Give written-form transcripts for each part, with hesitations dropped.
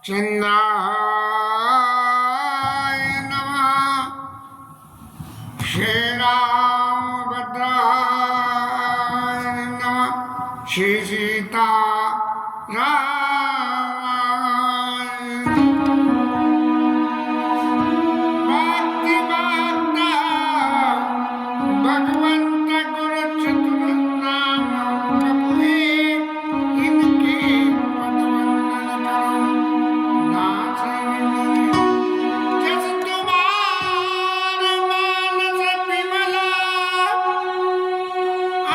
चिन्नाय नमः। श्री रामभद्राय नमः। श्री सीता भक्ति भक्त भगवंत गुरु चतुर्नाम प्रभुए इनके पदवंदन करो नाथ जस तुम्हार मानस विमला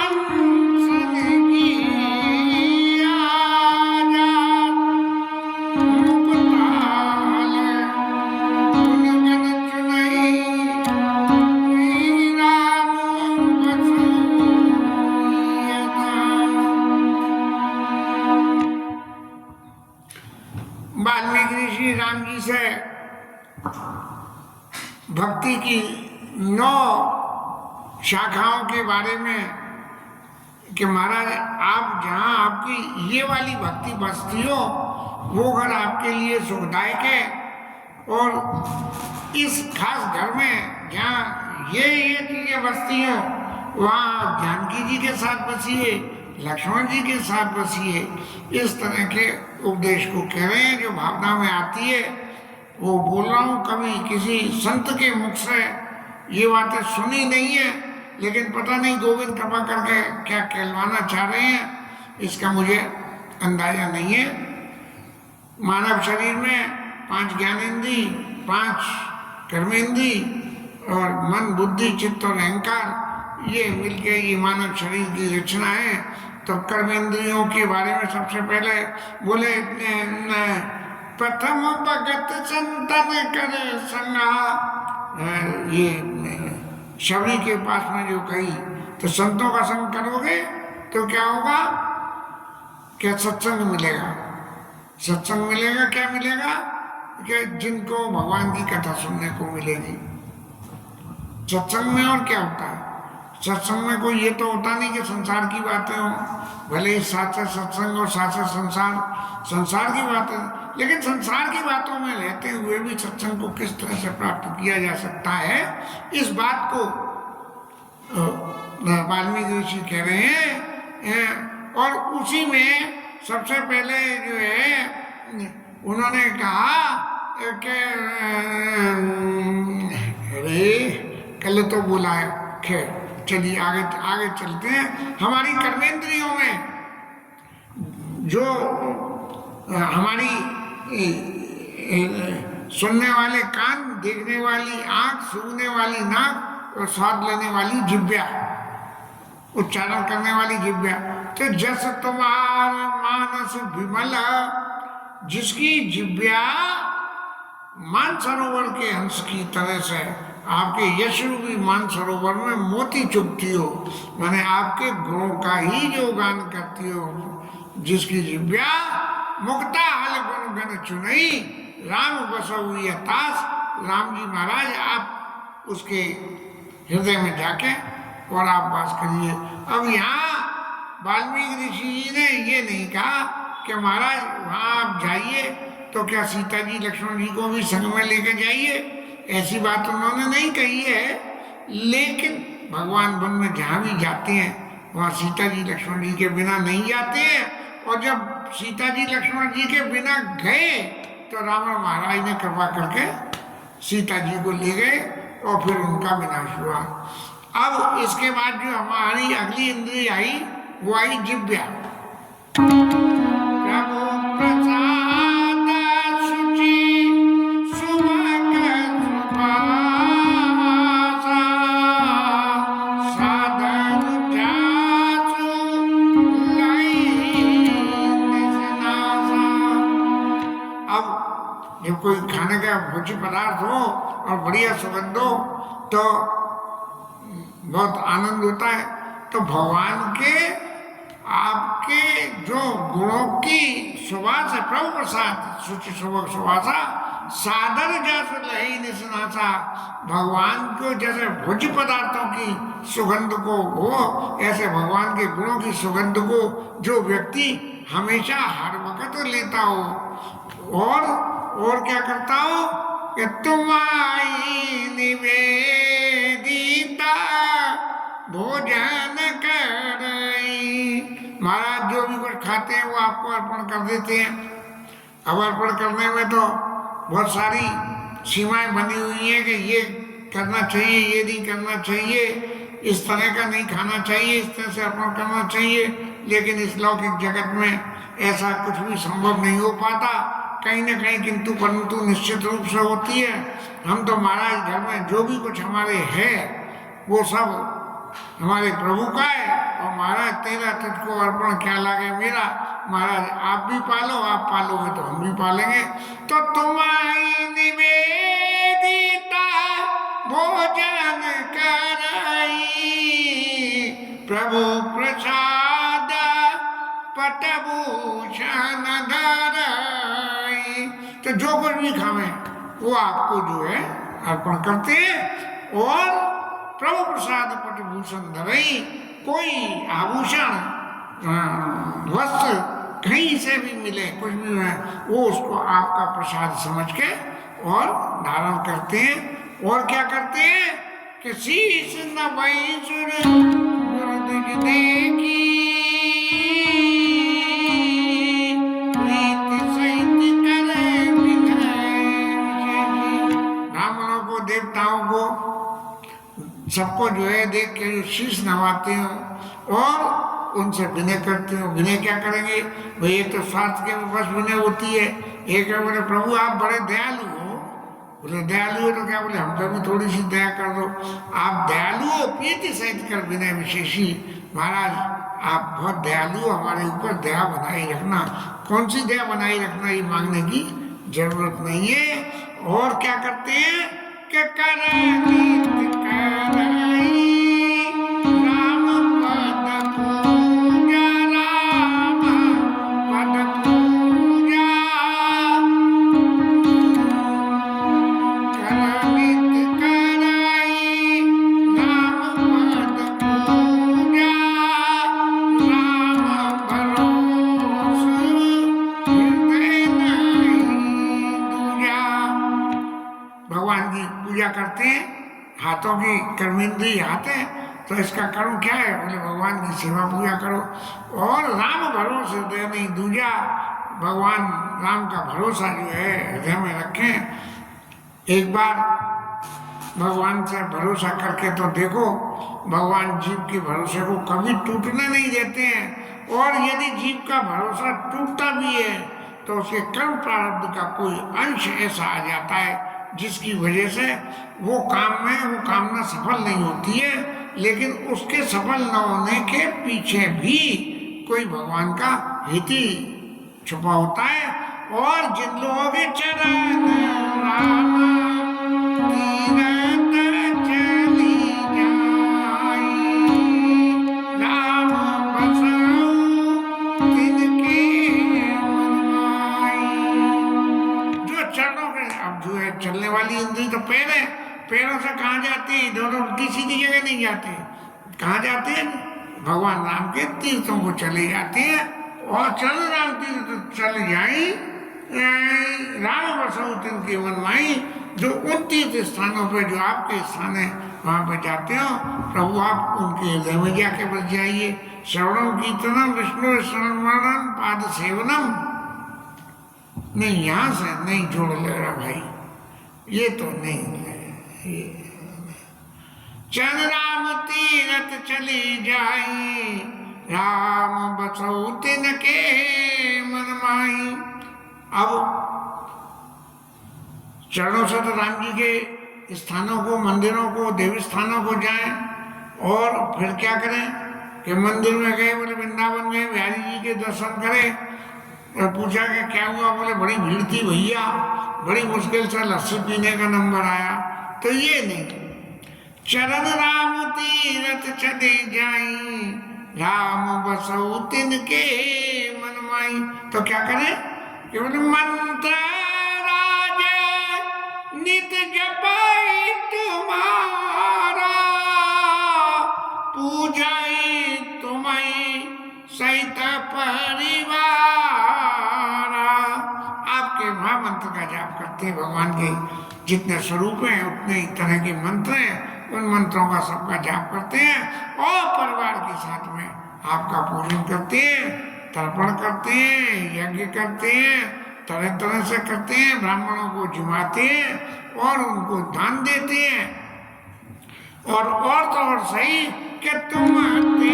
अंसन की आजाद मुकुटाल गुणगण चुनई वाल्मीकि ऋषि राम जी से भक्ति की 9 शाखाओं के बारे में कि महाराज आप जहाँ आपकी ये वाली भक्ति बसती हो वो घर आपके लिए सुखदायक है, और इस खास घर में जहाँ ये चीजें बसती हो वहाँ आप जानकी जी के साथ बसिए, लक्ष्मण जी के साथ बसिए। इस तरह के उपदेश को कह रहे हैं जो भावना में आती है वो बोल रहा हूँ। कभी किसी संत के मुख से ये बातें सुनी नहीं है, लेकिन पता नहीं गोविंद कृपा करके क्या कहलवाना चाह रहे हैं इसका मुझे अंदाजा नहीं है। मानव शरीर में 5 ज्ञानेंद्री, 5 कर्मेंद्री और मन बुद्धि चित्त और अहंकार, ये मिलके ये मानव शरीर की रचना है। तो कर्मेंद्रियों के बारे में सबसे पहले बोले प्रथम भगत संतन करे संगा, ये शबरी के पास में जो कही तो संतों का संग करोगे तो क्या होगा, क्या सत्संग मिलेगा। सत्संग मिलेगा, क्या मिलेगा कि जिनको भगवान की कथा सुनने को मिलेगी। सत्संग में और क्या होता है, सत्संग में कोई ये तो होता नहीं कि संसार की बातें हो, भले ही साथ साथ सत्संग और साथ साथ संसार की बातें, लेकिन संसार की बातों में रहते हुए भी सत्संग को किस तरह से प्राप्त किया जा सकता है, इस बात को वाल्मीकि ऋषि कह रहे हैं। और उसी में सबसे पहले जो है उन्होंने कहा कि अरे कल तो बोला है, खैर चलिए आगे चलते हैं। हमारी कर्मेंद्रियों में जो हमारी सुनने वाले कान, देखने वाली आंख, सूंघने वाली नाक और स्वाद लेने वाली जिह्वा, उच्चारण करने वाली जिह्वा, तो जस तुम्हार मानस विमल, जिसकी जिह्वा मानसरोवर के हंस की तरह से आपके यश रूपी मानसरोवर में मोती चुभती हो, माने आपके गुणों का ही जो गान करती हो, जिसकी जिह्वा मुक्ता हल गुण गण चुनई राम बसौ तास। राम जी महाराज आप उसके हृदय में जाके और आप वास करिए। अब यहाँ वाल्मीकि ऋषि जी ने ये नहीं कहा कि महाराज वहाँ आप जाइए तो क्या सीता जी लक्ष्मण जी को भी संग में लेकर जाइए, ऐसी बात उन्होंने नहीं कही है। लेकिन भगवान वन में जहाँ भी जाते हैं वहाँ सीता जी लक्ष्मण जी के बिना नहीं जाते हैं, और जब सीता जी लक्ष्मण जी के बिना गए तो रावण महाराज ने कृपा करके सीता जी को ले गए और फिर उनका विनाश हुआ। अब इसके बाद जो हमारी अगली इंद्रिय आई वो आई जिह्वा। प्रभु प्रसाद शुचि सुभग सुभाषा, सादर जासु लई निसनासा। अब जब कोई खाने का भोज्य पदार्थ हो और बढ़िया सुगंध हो तो बहुत आनंद होता है। तो भगवान के आपके जो गुणों की सुवास है, प्रभु प्रसाद शुचि सुभाषा, सादर जस लही निसनासा, भगवान को जैसे भोज्य पदार्थों की सुगंध को हो, ऐसे भगवान के गुणों की सुगंध को जो व्यक्ति हमेशा हर वक्त लेता हो और क्या करता हूँ कि तुम्हारी निवेदिता भोजन करई। महाराज जो भी कुछ खाते हैं वो आपको अर्पण कर देते हैं। अब अर्पण करने में तो बहुत सारी सीमाएं बनी हुई हैं कि ये करना चाहिए, ये नहीं करना चाहिए, इस तरह का नहीं खाना चाहिए, इस तरह से अर्पण करना चाहिए। लेकिन इस लौकिक जगत में ऐसा कुछ भी संभव नहीं हो पाता, कहीं ना कहीं किंतु परंतु निश्चित रूप से होती है। हम तो महाराज घर में जो भी कुछ हमारे है वो सब हमारे प्रभु का है, और महाराज तेरा तुझको अर्पण क्या लागे मेरा। महाराज आप भी पालो, आप पालोगे तो हम भी पालेंगे। तो तुम्हारी निवेदिता भोजन कराई, प्रभु प्रसाद पटभूषण धराई। तो जो कुछ भी खावे वो आपको जो है अर्पण करते हैं। और प्रभु प्रसाद पटभूषण धराई, कोई आभूषण वस्त्र कहीं से भी मिले, कुछ भी है, वो उसको आपका प्रसाद समझ के और धारण करते हैं। और क्या करते हैं कि शीश नवाई सुर गुरुद्वार देखी, प्रीति सहित करे ब्राह्मणों को, देवताओं को, सबको जो है देख के जो शीश नवाते हो और उनसे विनय करते हो। विनय क्या करेंगे भाई, एक तो स्वार्थ के बस विनय होती है, एक है बोले प्रभु आप बड़े दयालु हो। बोले दयालु हो तो क्या, बोले हम पे भी थोड़ी सी दया कर दो। आप दयालु हो, प्रीति सहित कर विनय विशेषी। महाराज आप बहुत दयालु हो, हमारे ऊपर दया बनाए रखना। कौन सी दया बनाए रखना, ये मांगने की जरूरत नहीं है। और क्या करते हैं कि कराई राम पद पूजा, राम पद पूजा, करनित कराई राम पद पूजा, राम भरोस हृदय नहीं दूजा। भगवान की पूजा करते हैं, हाथों की कर्मेंद्री हाथ है, तो इसका करो क्या है, बोले भगवान की सेवा पूजा करो। और राम भरोसा हृदय नहीं दूजा, भगवान राम का भरोसा जो है हृदय में रखें। एक बार भगवान से भरोसा करके तो देखो, भगवान जीव के भरोसे को कभी टूटने नहीं देते हैं। और यदि जीव का भरोसा टूटता भी है तो उसके कर्म प्रारब्ध का कोई अंश ऐसा आ जाता है जिसकी वजह से वो कामना सफल नहीं होती है। लेकिन उसके सफल न होने के पीछे भी कोई भगवान का हित ही छुपा होता है। और जिन लोगों के चरण राम तीरथ चली जाई, राम बसाऊ तिनके मन माई। जो चरणों के, अब जो है चलने वाली इंद्री तो पैर है, पैरों से कहाँ जाते हैं, दोनों उल्टी सीधी जगह नहीं जाते, कहाँ जाते हैं भगवान राम के तीर्थों को चले जाते हैं। और चल राम तीर्थ चल जाई, राम बसऊ तिनके मन माई। जो उन तीर्थ स्थानों पे जो आपके स्थान है वहां पे जाते हो, प्रभु आप उनके हृदय में जाके बस जाइए। श्रवणम कीर्तनम विष्णु स्मरणम पाद सेवनम, नहीं यहाँ से नहीं जोड़ ले रहा भाई, ये तो नहीं है। चल राम तीरथ चली जाई, राम बसऊ तिनके मन माई। अब चरणों से तो राम जी के स्थानों को, मंदिरों को, देवी स्थानों को जाएं। और फिर क्या करें कि मंदिर में गए, बोले वृंदावन गए, बिहारी जी के दर्शन करें। और पूछा कि क्या हुआ, बोले बड़ी भीड़ थी भैया, बड़ी मुश्किल से लस्सी पीने का नंबर आया। तो ये नहीं, चरण राम तीरथ चले जाई, राम बसऊ तिनके मन माई। तो क्या करें कि बोले मंत्र राज नित जपाई तुम्हारा, पूजाई तुम्हें सहित परिवार। आपके भक्त हैं, भगवान के जितने स्वरूप हैं उतने ही तरह के मंत्र हैं, उन मंत्रों का सबका जाप करते हैं और परिवार के साथ में आपका पूजन करते हैं, तर्पण करते हैं, यज्ञ करते हैं, तरह तरह से करते हैं, ब्राह्मणों को जिमाते हैं और उनको दान देते हैं। और तो और सही कि तुम आते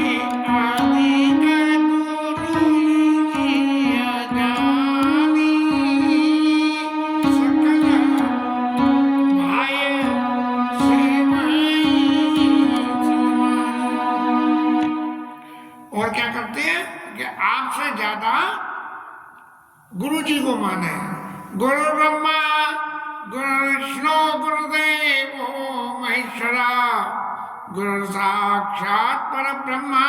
आदि का गुरु जिया जानी, सकल भाई से भाई समान। और क्या करते हैं कि आपसे ज्यादा गुरु जी को माने। गुरु ब्रह्मा गुरु विष्णु गुरुदेव महेश्वरा, गुरु साक्षात पर ब्रह्मा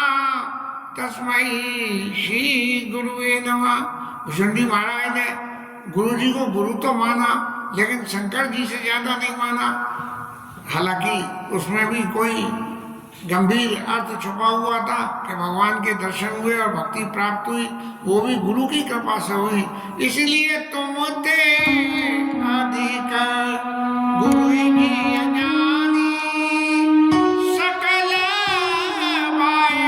तस्मै श्री गुरुवे नमः। भूषण जी महाराज ने गुरु जी को गुरु तो माना, लेकिन शंकर जी से ज्यादा नहीं माना। हालांकि उसमें भी कोई गंभीर अर्थ छुपा हुआ था कि भगवान के दर्शन हुए और भक्ति प्राप्त हुई, वो भी गुरु की कृपा से हुई। इसलिए तुम ते अधिक गुरु की अज्ञानी, सकल बाह्य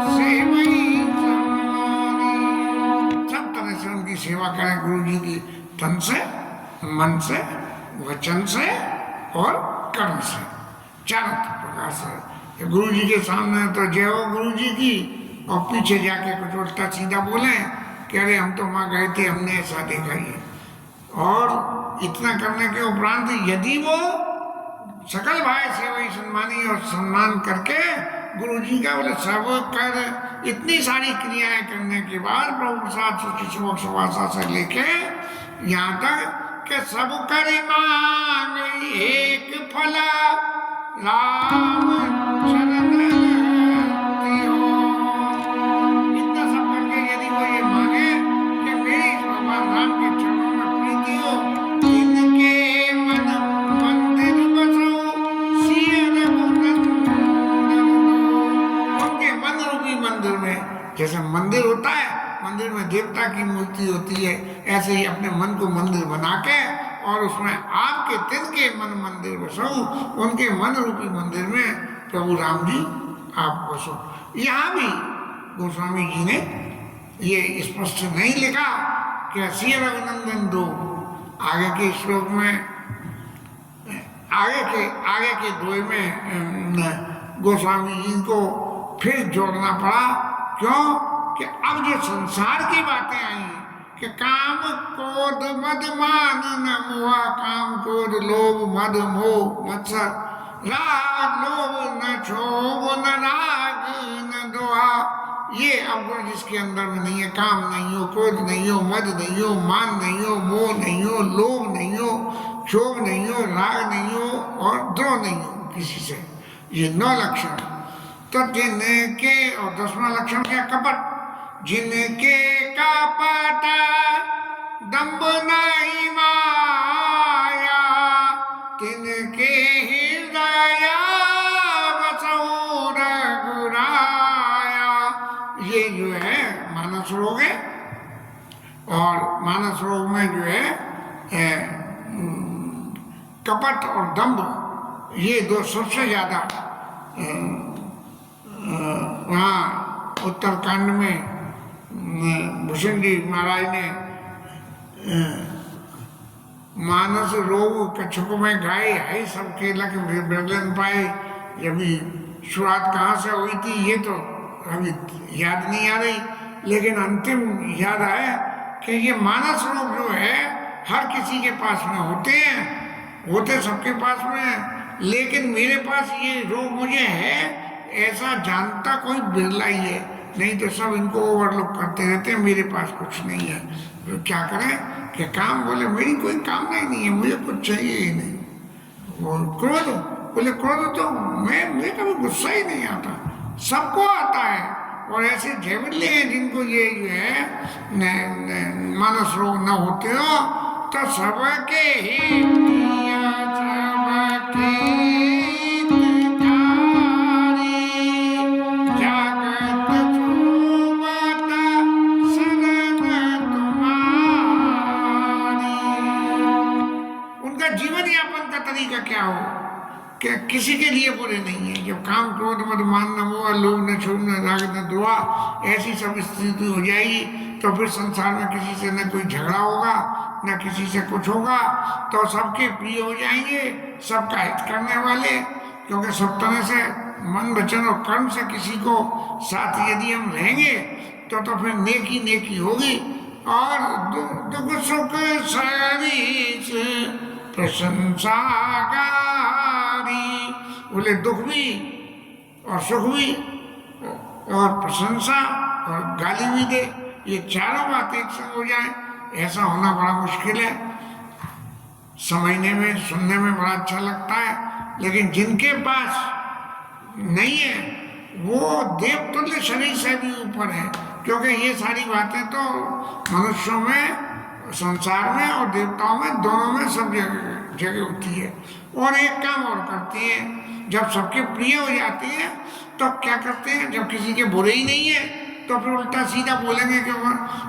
सेवई सम्मानी। सब तरह से उनकी सेवा करें गुरु जी की, तन से, मन से, वचन से और कर्म से, चारों प्रकार से। गुरु जी के सामने तो जय हो गुरु जी की, और पीछे जाके कुछ उल्टा सीधा बोले कि अरे हम तो वहां गए थे, हमने ऐसा देखा ही। और इतना करने के उपरांत यदि वो सकल भाई से वही सम्मानी और सम्मान करके गुरु जी का बोले सब कर, इतनी सारी क्रियाएं करने के बाद प्रभु प्रसाद सुवासा से लेके यहाँ तक कि सब कर मांग एक फला राम शरण तियो। इतना सब करके यदि वो ये मांगे कि मेरी भगवान राम के चरणों में प्रीति हो, इनके मन मंदिर बसो सिय रघुनंदन, उनके मन रूपी मंदिर में, जैसे मंदिर होता है, मंदिर में देवता की मूर्ति होती है, ऐसे ही अपने मन को मंदिर बना के और उसमें आपके तिनके मन मंदिर बसो, उनके मन रूपी मंदिर में प्रभु राम जी आप बसो। यहाँ भी गोस्वामी जी ने ये स्पष्ट नहीं लिखा कि सिय रघुनंदन दो। आगे के श्लोक में आगे के द्वय में गोस्वामी जी को फिर जोड़ना पड़ा। क्यों? कि अब जो संसार की बातें आई हैं कि काम क्रोध मद मान न मोहा, काम क्रोध लोभ मद मोह मत्सर, राग लोभ न क्षोभ न राग न दोहा। ये अवगुण जिसके अंदर में नहीं है, काम नहीं हो, क्रोध नहीं हो, मद नहीं हो, मान नहीं हो, मोह नहीं हो, लोभ नहीं हो, क्षोभ नहीं हो, राग नहीं हो और द्रोह नहीं हो किसी से। ये 9 लक्षण। तो जिनके, और 10वां लक्षण क्या? कपट। जिनके कपट दंभ नहीं माया, तिनके हृदय बसौ रघुराया। ये जो है मानस रोग है, और मानस रोग में जो है कपट और दंभ, ये दो सबसे ज्यादा वहाँ उत्तरकांड में भूषण जी महाराज ने मानस रोग कछुक में गाय है सब केला के बिरलन पाए। अभी शुरुआत कहाँ से हुई थी ये तो अभी याद नहीं आ रही, लेकिन अंतिम याद आया कि ये मानस रोग जो है हर किसी के पास में होते सबके पास में, लेकिन मेरे पास ये रोग मुझे है ऐसा जानता कोई बिरला ही है, नहीं तो सब इनको ओवरलुक करते रहते हैं, मेरे पास कुछ नहीं है। तो क्या करें कि काम, बोले मेरी कोई कामना ही नहीं है, मुझे कुछ चाहिए ही नहीं। वो क्रोध, बोले क्रोध तो मुझे कभी गुस्सा ही नहीं आता, सबको आता है। और ऐसे झेवले हैं जिनको ये जो है मानस रोग न होते हो, तो सबके ही सबके का क्या हो, कि किसी के लिए बुरे नहीं है। जब काम क्रोध मद मान न मोह, लोभ न क्षोभ न राग न द्वेष, ऐसी सब स्थिति हो जाएगी तो फिर संसार में किसी से न कोई झगड़ा होगा, न किसी से कुछ होगा, तो सबके प्रिय हो जाएंगे, सबका हित करने वाले। क्योंकि सब तरह से मन वचन और कर्म से किसी को साथ यदि हम रहेंगे तो फिर नेकी नेकी होगी। और दुख सुख सरिस प्रशंसा गारी, बोले दुख भी और सुख भी और प्रशंसा और गाली भी दे, ये चारों बातें एक संग हो जाए, ऐसा होना बड़ा मुश्किल है। समझने में सुनने में बड़ा अच्छा लगता है, लेकिन जिनके पास नहीं है वो देवतुल्य शरीर से भी ऊपर है। क्योंकि ये सारी बातें तो मनुष्यों में, संसार में और देवताओं में, दोनों में सब जगह होती है। और एक काम और करती है, जब सबके प्रिय हो जाती है तो क्या करते हैं, जब किसी के बुरे ही नहीं है तो फिर उल्टा सीधा बोलेंगे कि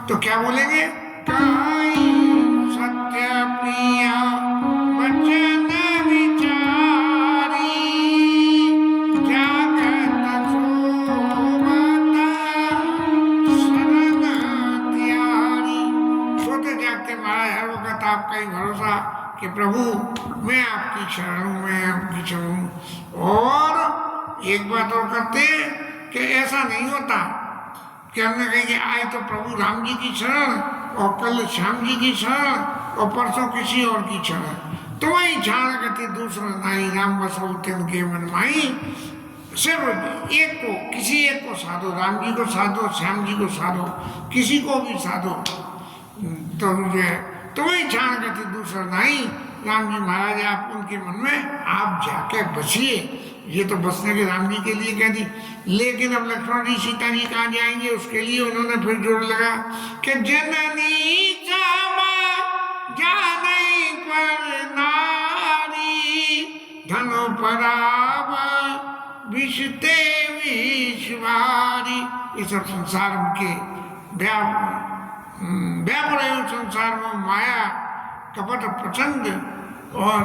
तो क्या बोलेंगे, काई सत्य प्रिय वचन विचारी, जागत शरण त्यारी। सोते जागते महाराज हर वक्त आपका ही भरोसा कि प्रभु मैं आपकी शरण हूँ, मैं आपकी शरण हूँ। और एक बात और करते हैं कि ऐसा नहीं होता कि हमने कही कि आए तो प्रभु राम जी की शरण और कल श्याम जी की शरण और परसों किसी और की शरण, तो वही छाण गति दूसरा नाई, राम बसो तिनके मन माई। सिर्फ एक को, किसी एक को साधो, राम जी को साधो, श्याम जी को साधो, किसी को भी साधो तो वही छाण गति दूसरा नाई। राम जी महाराज आप उनके मन में आप जाके बसिए, ये तो बसने के राम जी के लिए कह दी। लेकिन अब लक्ष्मण जी सीता जी कहाँ जाएंगे, उसके लिए उन्होंने फिर जोड़ लगा कि जननी चावा जाने पर नारी, धनो पराव विषते विश्वारी। ये सब संसार के व्यापार संसार में माया कपट प्रचंड और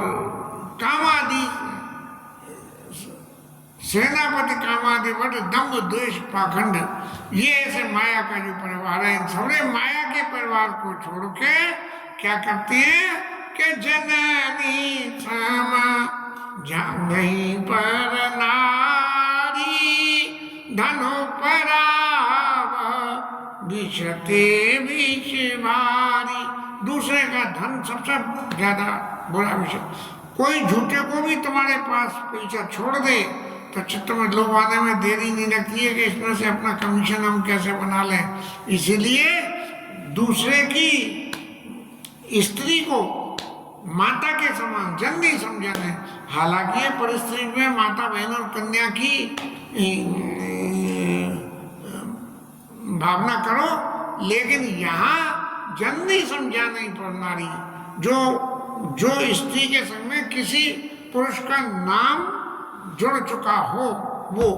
कामादि, सेनापति कामादि बट दम्भ द्वेष पाखंड, ये ऐसे माया का जो परिवार है, इन सबने माया के परिवार को छोड़ के क्या करते हैं कि जननी क्षमा जांघई पर नारी, धनो पराव विषते विषवारी। दूसरे का धन सबसे ज्यादा बुरा विषय। कोई झूठे को भी तुम्हारे पास पैसा छोड़ दे तो चित्त में लोभ आने में देरी नहीं लगती है कि इसमें से अपना कमीशन हम कैसे बना लें। इसीलिए दूसरे की स्त्री को माता के समान जन नहीं समझाने। हालांकि ये परिस्थिति में माता बहन और कन्या की भावना करो, लेकिन यहाँ जन नहीं समझा नहीं पर नारी, जो स्त्री के संग में किसी पुरुष का नाम जुड़ चुका हो वो,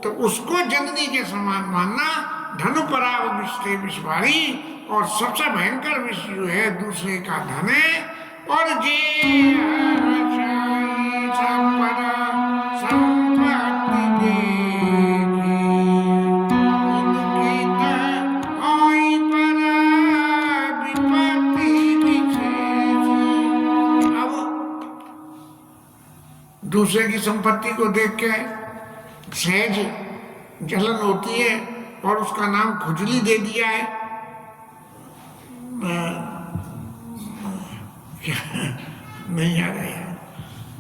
तो उसको जननी के समान मानना। धनु पराव विषते विश्वारी, और सबसे भयंकर विषय जो है दूसरे का धन है। और दूसरे की संपत्ति को देख के सहज जलन होती है और उसका नाम खुजली दे दिया है। नहीं आ रहा है,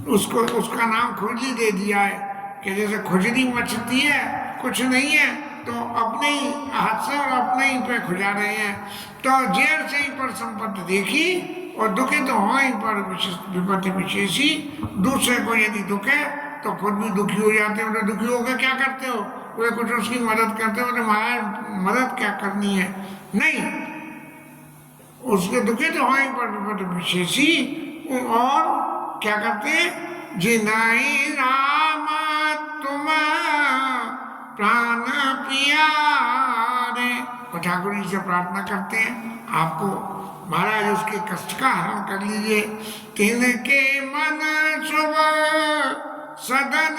उसको उसका नाम खुजली दे दिया है कि जैसे खुजली मचती है, कुछ नहीं है तो अपने ही हाथ से और अपने ही पे खुजा रहे हैं। तो जेर से ही पर संपत्ति देखी और दुखी तो हो ही पर विपत्ति विशेषी। दूसरे को यदि दुख है तो खुद भी दुखी हो जाते हो। तो दुखी होकर क्या करते हो, वे कुछ उसकी मदद करते हो। तो महाराज मदद क्या करनी है, नहीं, उसके दुखी तो हो ही पर विपत्ति विशेषी। और क्या करते हैं, जिनाई राम तुम प्राण प्यारे, ठाकुर जी से प्रार्थना करते हैं आपको महाराज उसके कष्ट का हरण कर लीजिए। तिनके मन शुभ सदन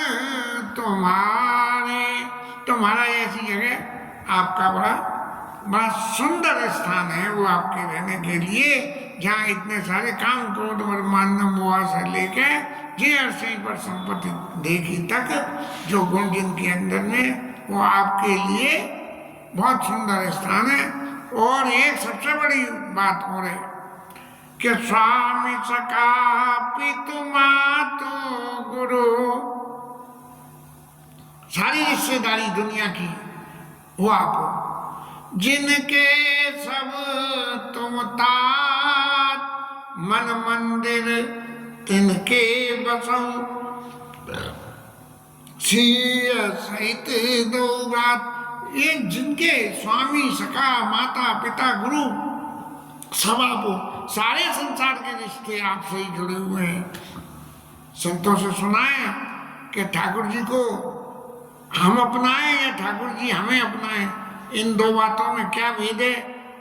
तुम्हारे, तो महाराज ऐसी जगह आपका बड़ा सुंदर स्थान है वो आपके रहने के लिए, जहाँ इतने सारे काम क्रोध मान मोह से लेके जीवन से पर संपत्ति देखी तक जो गुण जिनके अंदर में, वो आपके लिए बहुत सुंदर स्थान है। और एक सबसे बड़ी बात हो रही कि स्वामी सका पितु मातु गुरु, सारी रिश्तेदारी दुनिया की वो आप, जिनके सब तुम तात मन मंदिर तिनके बसो, सिय सहित दो रात। ये जिनके स्वामी सखा माता पिता गुरु सब आप, सारे संसार के रिश्ते आपसे ही जुड़े हुए हैं। संतों से सुनाए कि ठाकुर जी को हम अपनाएं या ठाकुर जी हमें अपनाएं, इन दो बातों में क्या भेद है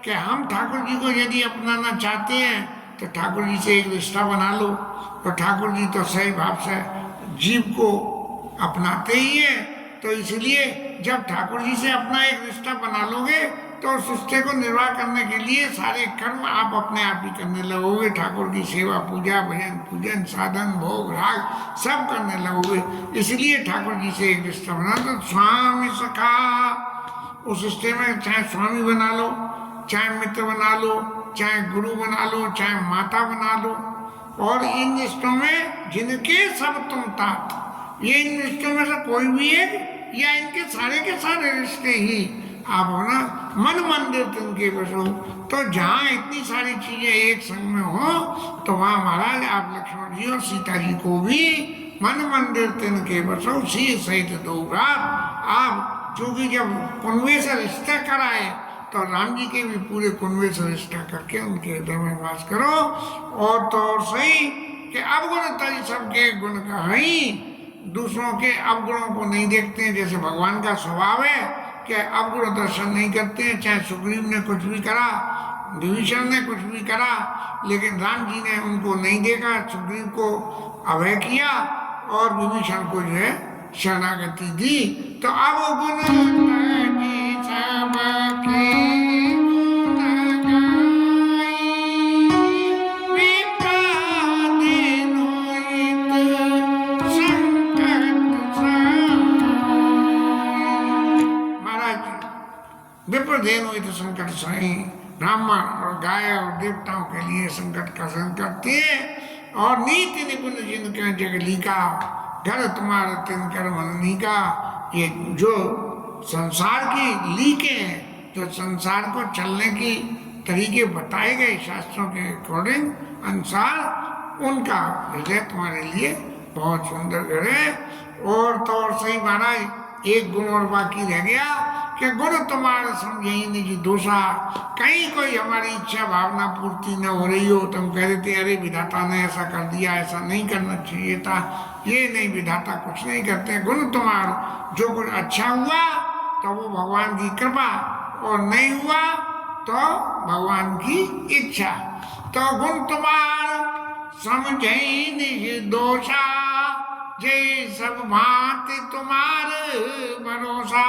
कि हम ठाकुर जी को यदि अपनाना चाहते हैं तो ठाकुर जी से एक रिश्ता बना लो, और ठाकुर जी तो सही भाव से जीव को अपनाते ही है। तो इसलिए जब ठाकुर जी से अपना एक रिश्ता बना लोगे तो उस रिश्ते को निर्वाह करने के लिए सारे कर्म आप अपने आप ही करने लगोगे। ठाकुर की सेवा पूजा भजन पूजन साधन भोग राग सब करने लगोगे। इसलिए ठाकुर जी से एक रिश्ता बना तो स्वामी सखा, उस रिश्ते में चाहे स्वामी बना लो, चाहे मित्र बना लो, चाहे गुरु बना लो, चाहे माता बना लो। और इन रिश्तों में जिनके सब तुम तात, ये इन रिश्तों में से कोई भी एक या इनके सारे के सारे रिश्ते ही आप हो ना, मन मंदिर तिनके बसो। तो जहाँ इतनी सारी चीजें एक संग में हो तो वहाँ महाराज आप लक्ष्मण जी और सीता जी को भी मन मंदिर तिनके बसो, सी सहित दो रात। आप चूंकि जब कुनवे से रिश्ता कराए तो राम जी के भी पूरे कुनवे से रिश्ता करके उनके हृदय में वास करो। और तो और सही कि अवगुण तरी सबके गुण कहीं, दूसरों के अवगुणों को नहीं देखते हैं। जैसे भगवान का स्वभाव है कि अवगुण दर्शन नहीं करते हैं। चाहे सुग्रीव ने कुछ भी करा, विभीषण ने कुछ भी करा, लेकिन राम जी ने उनको नहीं देखा। सुग्रीव को अभय किया और विभीषण को जो है शरणागति दी। तो अवगुण तरी सबके विप्रदेन हुई तो संकट सही, ब्राह्मण और गाय और देवताओं के लिए संकट का संकट थे। और नीति निपुण जिनके जगलीका, घर तुम्हारा तिनकर मननी का। ये जो संसार की लीके हैं, जो संसार को चलने की तरीके बताए गए शास्त्रों के अकॉर्डिंग अनुसार, उनका हृदय तुम्हारे लिए बहुत सुंदर घर है। और तो और सही महाराज एक गुण और बाकी रह गया कि गुण तुम्हारा समझे ही नहीं दोषा। कहीं कोई हमारी इच्छा भावना पूर्ति न हो रही हो तो हम कह देते अरे विधाता ने ऐसा कर दिया, ऐसा नहीं करना चाहिए था। ये नहीं, विधाता कुछ नहीं करते। गुण तुम्हारा जो कुछ अच्छा हुआ तो वो भगवान की कृपा, और नहीं हुआ तो भगवान की इच्छा। तो गुण तुम्हारा समझे ही नहीं दोषा, जय सब भांति तुम्हारे भरोसा।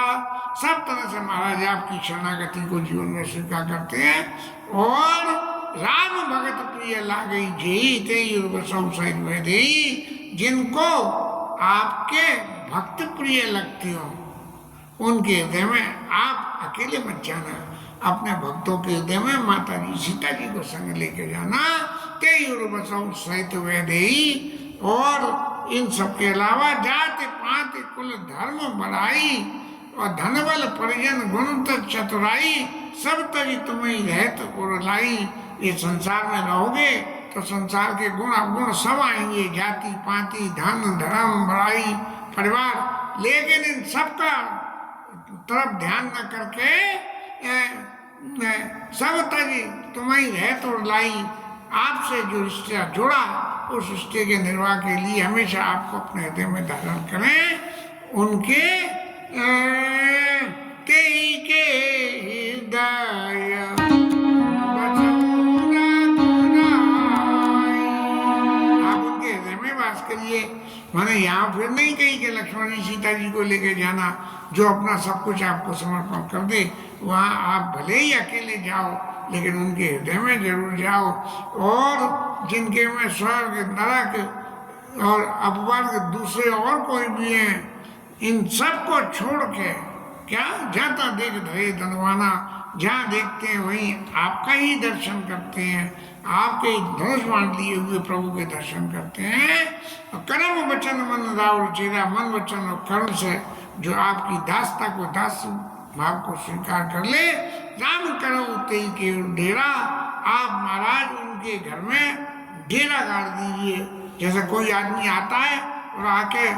सब तरह से महाराज आपकी शरणागति को जीवन में स्वीकार करते हैं। और राम भगत प्रिय लागई जेई तेई बसौ सहित वैदेही, जिनको आपके भक्त प्रिय लगते हो उनके हृदय में आप अकेले मत जाना, अपने भक्तों के हृदय में माता जी सीता जी को संग लेके जाना। तेई बसौ सहित वैदेही। और इन सब के अलावा जाति पाति कुल धर्म बढ़ाई, और धन बल परिजन गुण चतुराई, सब तरी तुम्हें रहत और लाई। ये संसार में रहोगे तो संसार के गुण अवगुण सब आएंगे, जाति पाति धन धर्म बड़ाई परिवार, लेकिन इन सब का तरफ ध्यान न करके सब तरी तुम्हें रहत और लाई। आपसे जो रिश्ता जुड़ा उस रिश्ते के निर्वाह के लिए हमेशा आपको अपने हृदय में धारण करें। उनके तेई के हृदय मैंने यहाँ फिर नहीं कही कि लक्ष्मण जी सीता जी को लेके जाना, जो अपना सब कुछ आपको समर्पण कर दे, वहाँ आप भले ही अकेले जाओ लेकिन उनके हृदय में जरूर जाओ। और जिनके में स्वर्ग नरक और अपवर्ग दूसरे और कोई भी हैं, इन सबको छोड़ के क्या जाता देख धरे धनवाना, जहाँ देखते हैं वहीं आपका ही दर्शन करते हैं, आपके धनुष बाण लिए हुए प्रभु के दर्शन करते हैं। और कर्म वचन मन राव चेरा, मन वचन और कर्म से जो आपकी दासता को, दास भाव को स्वीकार कर ले, राम करो तेई के डेरा, आप महाराज उनके घर में डेरा गाड़ दीजिए। जैसे कोई आदमी आता है और आके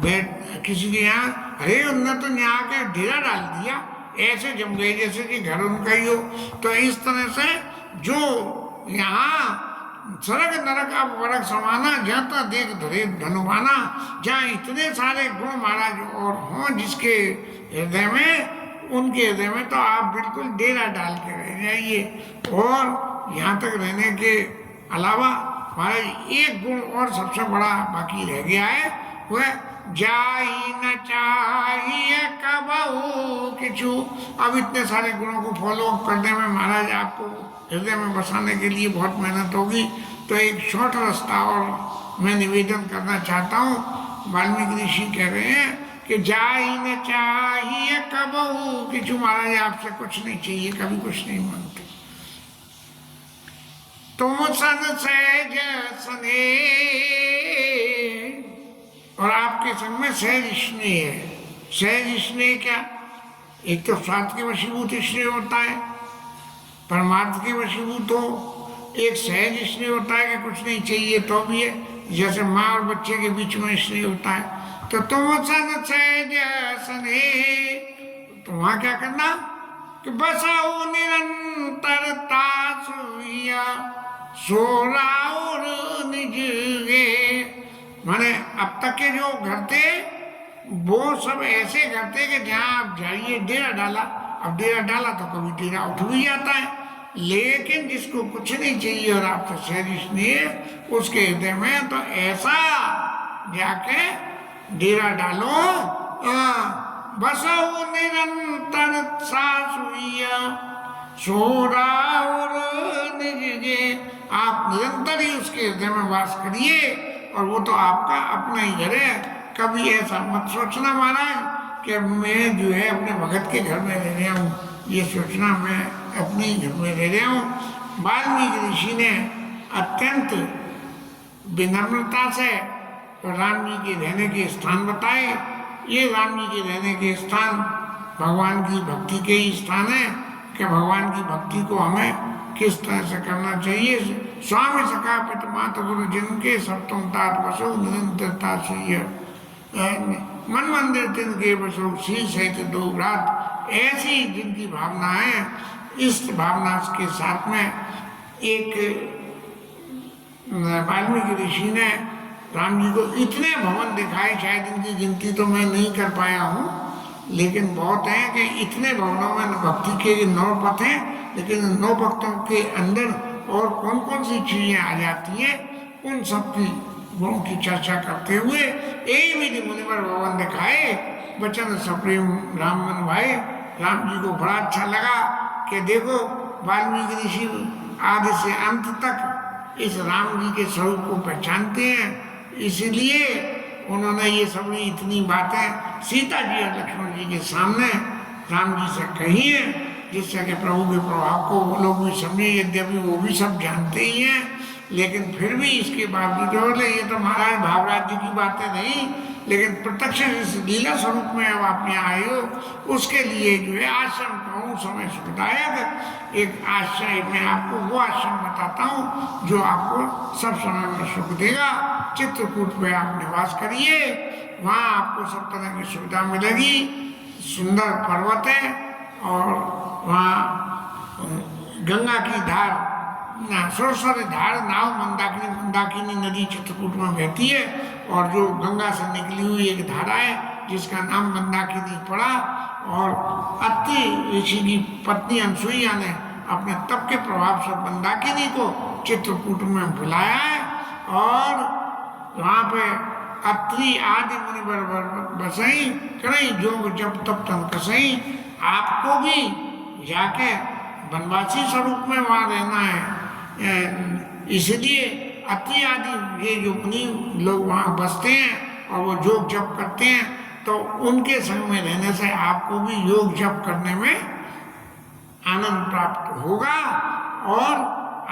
बैठ किसी के यहाँ, अरे उन्होंने तो यहाँ आके डेरा डाल दिया, ऐसे जम गए जैसे कि घर उनका ही हो। तो इस तरह से जो यहाँ स्वर्ग नरक अब वर्ग समाना, जाता देख धरे धनुवाना, जहाँ इतने सारे गुण महाराज और हों जिसके हृदय में, उनके हृदय में तो आप बिल्कुल डेरा डाल के रह जाइए। और यहाँ तक रहने के अलावा महाराज एक गुण और सबसे बड़ा बाकी रह गया है, वह जाई न चाहिए कबहू किछु। अब इतने सारे गुणों को फॉलो करने में महाराज आपको हृदय में बसाने के लिए बहुत मेहनत होगी। तो एक शॉर्ट रास्ता और मैं निवेदन करना चाहता हूँ। वाल्मीकि ऋषि कह रहे हैं कि जाई न चाहिए कबहू किछु, महाराज आपसे कुछ नहीं चाहिए, कभी कुछ नहीं मांगते। तुम सन सहज सने, और आपके संग में सहज स्नेह है। सहज स्नेह क्या? एक तो स्वार्थ के वशीभूत स्नेह होता है, परमार्थ के वशीभूत हो। एक सहज स्नेह होता है कि कुछ नहीं चाहिए तो भी है, जैसे माँ और बच्चे के बीच में स्नेह होता है। तो तुम सन सहज स्नेह, तो वहाँ क्या करना कि बसाओ निरंतरता सुइया, सोराउर निज गे। माने अब तक के जो घर थे वो सब ऐसे घर थे कि जहाँ आप जाइए डेरा डाला, अब डेरा डाला तो कभी डेरा उठ भी जाता है। लेकिन जिसको कुछ नहीं चाहिए और आपसे सहज स्नेह, उसके हृदय में तो ऐसा जाके डेरा डालो, बसो निरंतर सासुइया, सोराउर निज। आप निरंतर ही उसके हृदय में वास करिए, और वो तो आपका अपना ही घर है। कभी ऐसा मत सोचना महाराज कि मैं जो है अपने भगत के घर में रह रहा हूँ, ये सोचना मैं अपने ही घर में रह रहा हूँ। वाल्मीकि ऋषि ने अत्यंत विनम्रता से राम जी के रहने के स्थान बताए। ये राम जी के रहने के स्थान भगवान की भक्ति के ही स्थान है कि भगवान की भक्ति को हमें किस तरह से करना चाहिए। स्वामी सखा पिता माता गुरु जिनके सब तुम तात बसो, निरंतरता सुइया, मन मंदिर तिनके बसो, सी सहित दो रात। ऐसी जिनकी भावना है, इस भावना के साथ में एक वाल्मीकि ऋषि ने राम जी को इतने भवन दिखाए, शायद इनकी गिनती तो मैं नहीं कर पाया हूँ, लेकिन बहुत हैं कि इतने भवनों में भक्ति के 9 पथ हैं। लेकिन 9 भक्तों के अंदर और कौन कौन सी चीजें आ जाती हैं, उन सब की गुणों की चर्चा करते हुए एक विधि मुनिवर भवन दिखाए। वचन सप्रेम राम मन भाई, राम जी को बड़ा अच्छा लगा कि देखो वाल्मीकि ऋषि आदि से अंत तक इस राम जी के स्वरूप को पहचानते हैं, इसलिए उन्होंने ये सब इतनी बातें सीता जी और लक्ष्मण जी के सामने राम जी से कही है, जिससे कि प्रभु के प्रभाव को वो लोग भी समझे। यद्यपि वो भी सब जानते ही हैं, लेकिन फिर भी इसके बावजूद ये तो महाराज भावराज जी की बातें नहीं, लेकिन प्रत्यक्ष इस लीला स्वरूप में अब आप यहाँ आए हो, उसके लिए जो है आश्रम कहूँ समय सुखदायक एक आश्रय, मैं आपको वो आश्रम बताता हूँ जो आपको सब समय में सुख देगा। चित्रकूट में आप निवास करिए, वहाँ आपको सब तरह की सुविधा मिलेगी। सुंदर पर्वत है और वहाँ गंगा की धार, सरस्वती धार नाव मंदाकिनी नदी चित्रकूट में बहती है, और जो गंगा से निकली हुई एक धारा है जिसका नाम मंदाकिनी पड़ा। और अत्रि ऋषि की पत्नी अनसुईया ने अपने तप के प्रभाव से मंदाकिनी को चित्रकूट में बुलाया है, और वहाँ पे अत्रि आदि मुनि बर बसई करई जोग जब तब तन कसई। आपको भी जाके वनवासी स्वरूप में वहाँ रहना है, इसलिए अत्रि आदि ये जो मुनि लोग वहाँ बसते हैं और वो योग जप करते हैं, तो उनके संग में रहने से आपको भी योग जप करने में आनंद प्राप्त होगा। और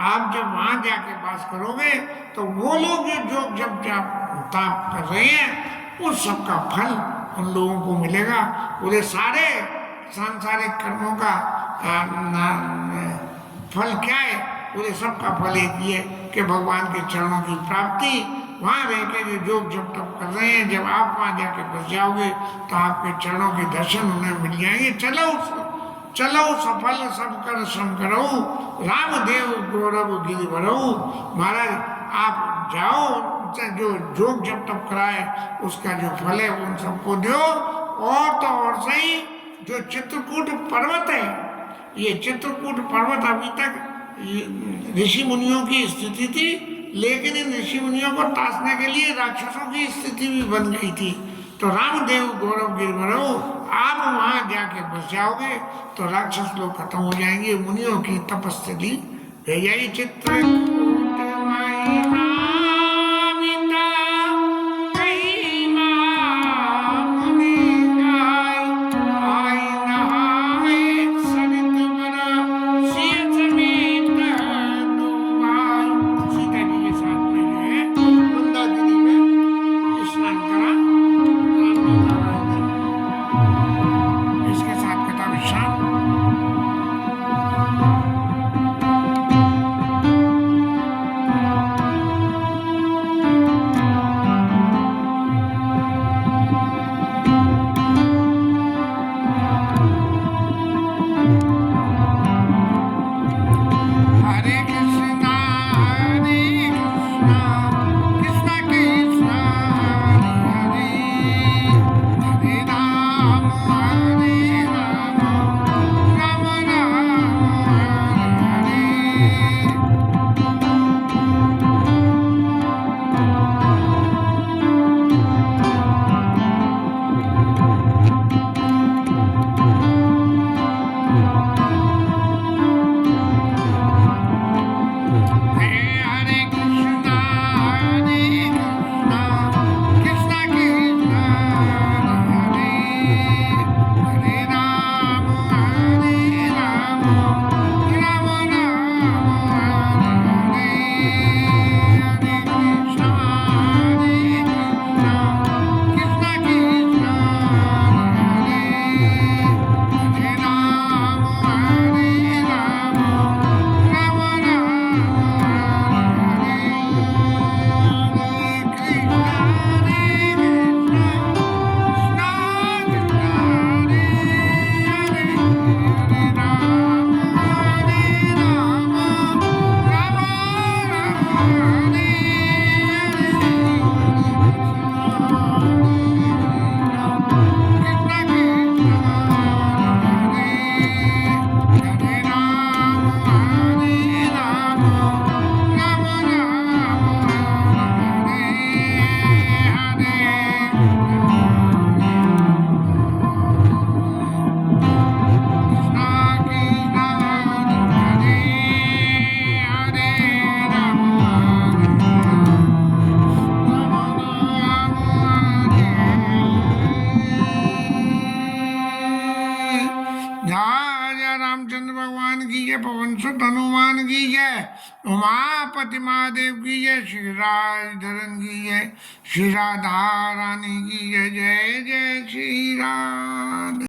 आप जब वहां जाके वास करोगे तो वो लोग जो योग जप ताप कर रहे हैं उस सब का फल उन लोगों को मिलेगा। पूरे सारे सांसारिक कर्मों का फल क्या है? पूरे सबका फल एक ही है कि भगवान के चरणों की प्राप्ति। वहाँ रह के जो योग जब तब कर रहे हैं, जब आप वहाँ जाके बस जाओगे तो आपके चरणों के दर्शन उन्हें मिल जाएंगे। चलो सफल सब कर श्रम करो, रामदेव गौरव गिरिवरऊ। महाराज आप जाओ, जो योग जब तब कराए उसका जो फल है उन सबको दो। और तो और सही, जो चित्रकूट पर्वत है, ये चित्रकूट पर्वत अभी तक ऋषि मुनियों की स्थिति थी, लेकिन इन ऋषि मुनियों को तासने के लिए राक्षसों की स्थिति भी बन गई थी। तो रामदेव गौरव गिरवरो, आप वहां जाके बस जाओगे तो राक्षस लोग खत्म हो जाएंगे, मुनियों की तपस्या रह जाएगी। चित्रकूट महिमा उमापति महादेव की जय, श्री राजधरन की जय, श्री राधा रानी की जय, जय जय श्री राधे।